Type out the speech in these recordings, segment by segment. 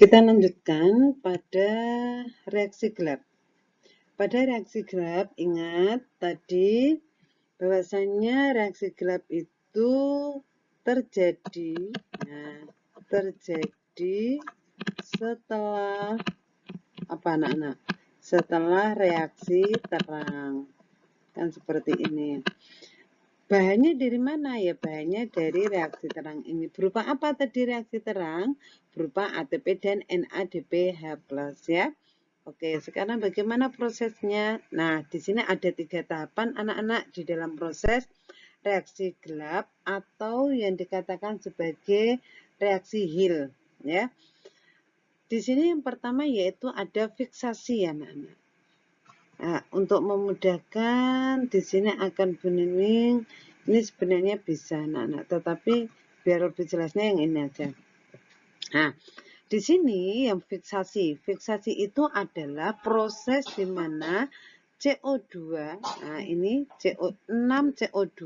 Kita lanjutkan pada reaksi gelap. Pada reaksi gelap, ingat tadi bahwasanya reaksi gelap itu terjadi, terjadi setelah apa anak-anak? Setelah reaksi terang. Kan seperti ini. Bahannya dari mana? Ya bahannya dari reaksi terang ini. Berupa apa tadi reaksi terang? Berupa ATP dan NADPH+, ya. Oke, sekarang bagaimana prosesnya? Nah, di sini ada 3 tahapan anak-anak di dalam proses reaksi gelap atau yang dikatakan sebagai reaksi Hill, ya. Di sini yang pertama yaitu ada fiksasi anak-anak. Nah, untuk memudahkan di sini akan bening. Ini sebenarnya bisa anak-anak, tetapi biar lebih jelasnya yang ini aja. Nah, di sini yang fiksasi itu adalah proses di mana CO2, nah ini 6CO2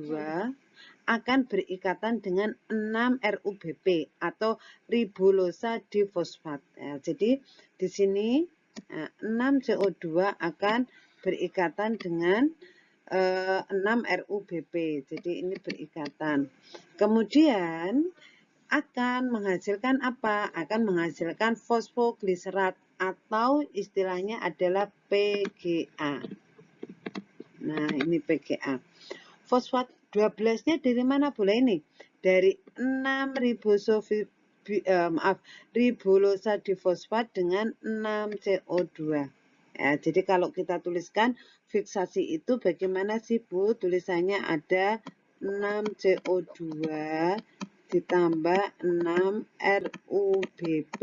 akan berikatan dengan 6 RuBP atau ribulosa difosfat. Nah, jadi di sini 6 CO2 akan berikatan dengan 6 RuBP. Jadi ini berikatan. Kemudian akan menghasilkan apa? Akan menghasilkan fosfogliserat atau istilahnya adalah PGA. Nah, ini PGA. Fosfat 12-nya dari mana boleh ini? Dari 6 ribulosa difosfat dengan 6 CO2. Ya, jadi kalau kita tuliskan fiksasi itu bagaimana sih Bu? Tulisannya ada 6 CO2 ditambah 6 RuBP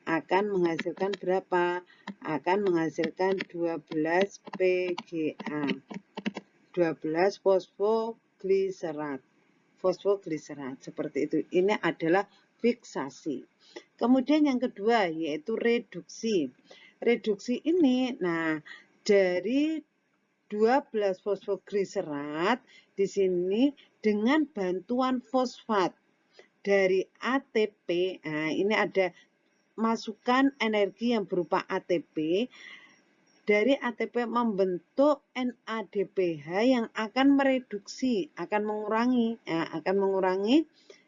akan menghasilkan berapa? Akan menghasilkan 12 PGA. 12 fosfogliserat seperti itu. Ini adalah fiksasi. Kemudian yang kedua yaitu reduksi. Reduksi ini dari 12 fosfogliserat di sini dengan bantuan fosfat dari ATP. Nah, ini ada masukan energi yang berupa ATP. Dari ATP membentuk NADPH yang akan mereduksi, akan mengurangi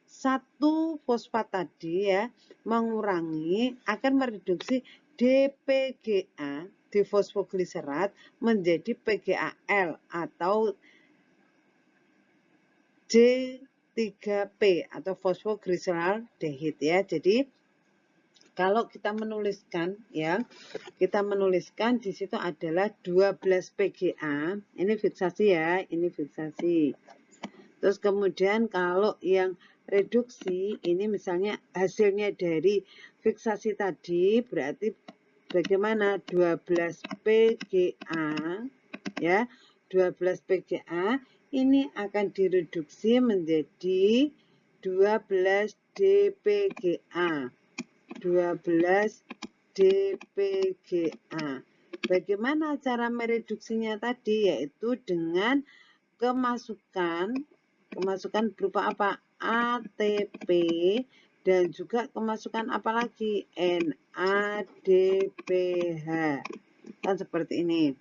satu fosfat tadi ya, akan mereduksi DPGA, difosfogliserat menjadi PGAL atau J3P atau fosfogliseraldehid ya. Jadi kalau kita menuliskan ya, di situ adalah 12 PGA. Ini fiksasi ya, ini fiksasi. Terus kemudian kalau yang reduksi, ini misalnya hasilnya dari fiksasi tadi, berarti bagaimana? 12 PGA ya. 12 PGA ini akan direduksi menjadi 12 DPGA. 12 DPGA. Bagaimana cara mereduksinya tadi? Yaitu dengan kemasukan berupa apa? ATP dan juga kemasukan apa lagi? NADPH. Kan seperti ini.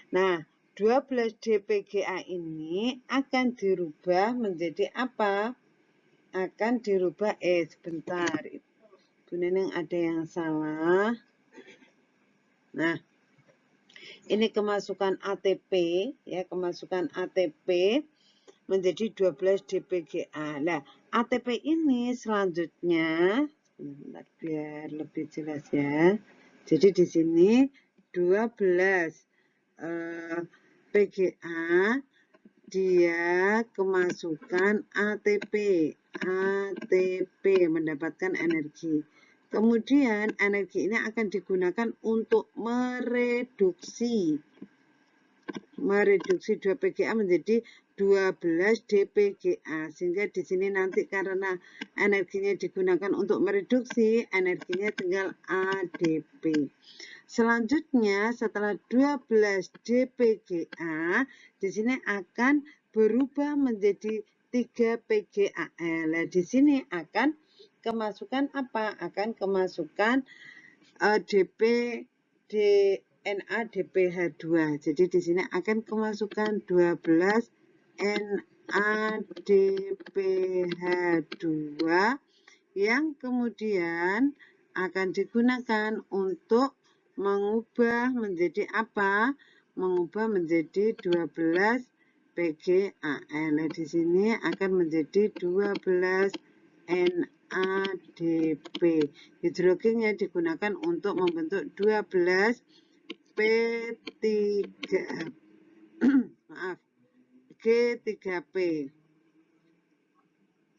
Nah, 12 DPGA ini akan dirubah menjadi apa? Akan dirubah, sebentar. Bu Neneng ada yang salah. Nah, ini kemasukan ATP ya, kemasukan ATP menjadi 12 DPGA. Nah, ATP ini selanjutnya biar lebih jelas ya. Jadi di sini 12 PGA dia kemasukan ATP mendapatkan energi. Kemudian energi ini akan digunakan untuk mereduksi 2 PGA menjadi 12 DPGA, sehingga di sini nanti karena energinya digunakan untuk mereduksi, energinya tinggal ADP. Selanjutnya setelah 12 DPGA, di sini akan berubah menjadi 3 PGAL. Di sini akan kemasukan apa? Akan kemasukan NADPH2. Jadi di sini akan kemasukan 12 NADPH2 yang kemudian akan digunakan untuk mengubah menjadi apa? Mengubah menjadi 12 PGAL. Di sini akan menjadi 12 NADP. Hidrogennya digunakan untuk membentuk 12 P3 maaf, G3P.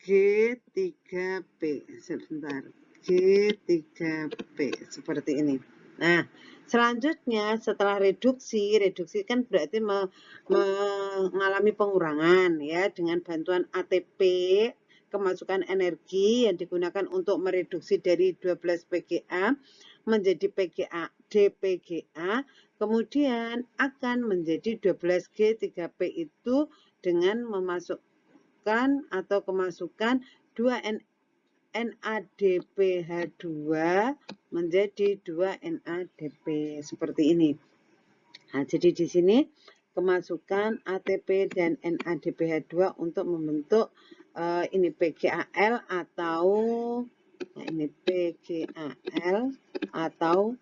G3P. Sebentar. G3P seperti ini. Nah, selanjutnya setelah reduksi kan berarti mengalami pengurangan ya dengan bantuan ATP, kemasukan energi yang digunakan untuk mereduksi dari 12 PGA menjadi PGA DPGA, kemudian akan menjadi 12 G3P itu dengan memasukkan atau kemasukan 2 NADPH2 menjadi 2 NADP seperti ini. Nah, jadi di sini kemasukan ATP dan NADPH2 untuk membentuk ini PGAL atau ini PGAL atau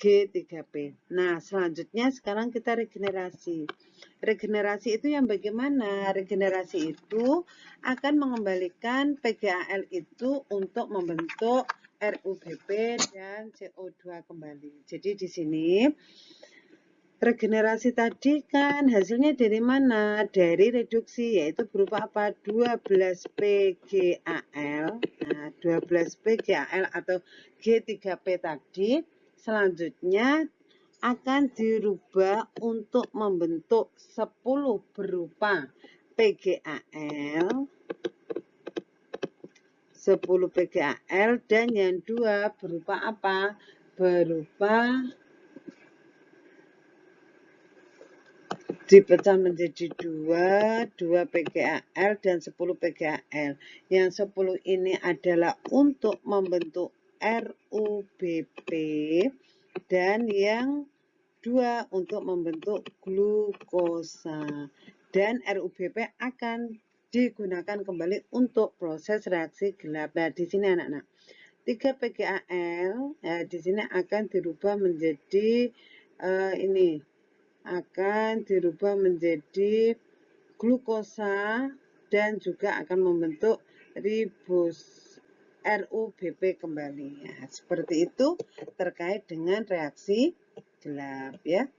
G3P. Nah, selanjutnya sekarang kita regenerasi. Regenerasi itu yang bagaimana? Regenerasi itu akan mengembalikan PGAL itu untuk membentuk RUBP dan CO2 kembali. Jadi di sini regenerasi tadi kan hasilnya dari mana? Dari reduksi, yaitu berupa apa? 12 PGAL. Nah, 12 PGAL atau G3P tadi selanjutnya akan dirubah untuk membentuk 10 berupa PGAL, 10 PGAL, dan yang 2 berupa apa? Berupa dipecah menjadi 2 PGAL dan 10 PGAL. Yang 10 ini adalah untuk membentuk RUBP dan yang 2 untuk membentuk glukosa. Dan RUBP akan digunakan kembali untuk proses reaksi gelap. Nah, di sini anak-anak 3 PGAL ya, di sini akan dirubah menjadi ini akan dirubah menjadi glukosa dan juga akan membentuk RUBP kembali. Ya, seperti itu terkait dengan reaksi gelap ya.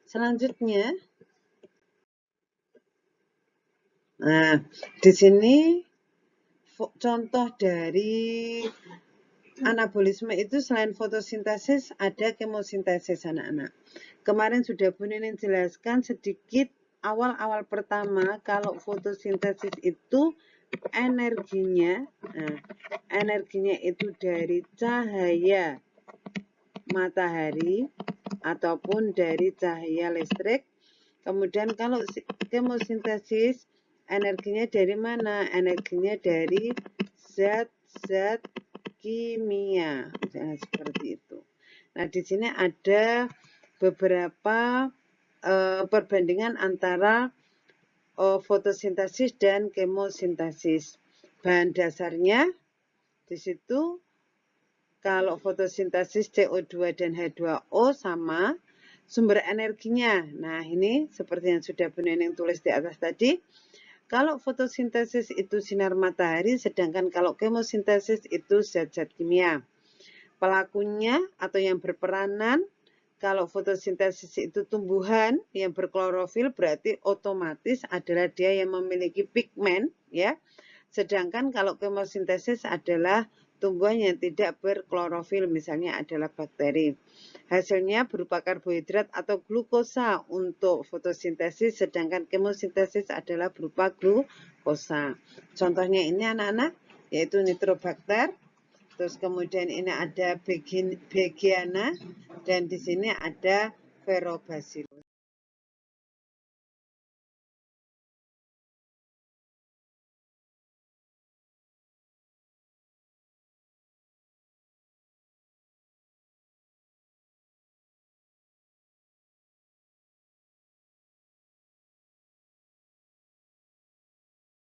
Selanjutnya, nah di sini contoh dari anabolisme itu selain fotosintesis ada kemosintesis anak-anak. Kemarin sudah Bu Nenek jelaskan sedikit awal-awal pertama kalau fotosintesis itu energinya, energinya itu dari cahaya matahari ataupun dari cahaya listrik. Kemudian kalau kemosintesis energinya dari mana? Energinya dari zat-zat kimia. Nah, seperti itu. Nah, di sini ada beberapa perbandingan antara fotosintesis dan kemosintesis. Bahan dasarnya di situ kalau fotosintesis CO2 dan H2O sama, sumber energinya. Nah, ini seperti yang sudah Bu Neneng tulis di atas tadi. Kalau fotosintesis itu sinar matahari, sedangkan kalau kemosintesis itu zat-zat kimia. Pelakunya atau yang berperanan, kalau fotosintesis itu tumbuhan yang berklorofil berarti otomatis adalah dia yang memiliki pigmen ya. Sedangkan kalau kemosintesis adalah tumbuhan yang tidak berklorofil, misalnya adalah bakteri. Hasilnya berupa karbohidrat atau glukosa untuk fotosintesis, sedangkan kemosintesis adalah berupa glukosa. Contohnya ini anak-anak, yaitu nitrobakter. Terus kemudian ini ada Begiana dan di sini ada Ferrobacillus.